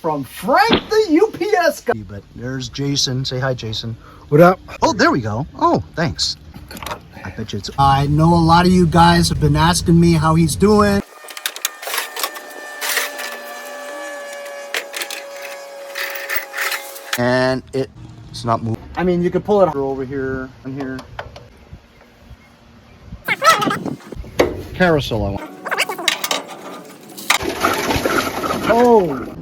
From Frank the UPS guy. But there's Jason. Say hi, Jason. What up? Oh, there we go. Oh, thanks. I bet you it's... I know a lot of you guys have been asking me how he's doing. And it's not moving. I mean, you could pull it over here and here. Carousel, I want. Oh.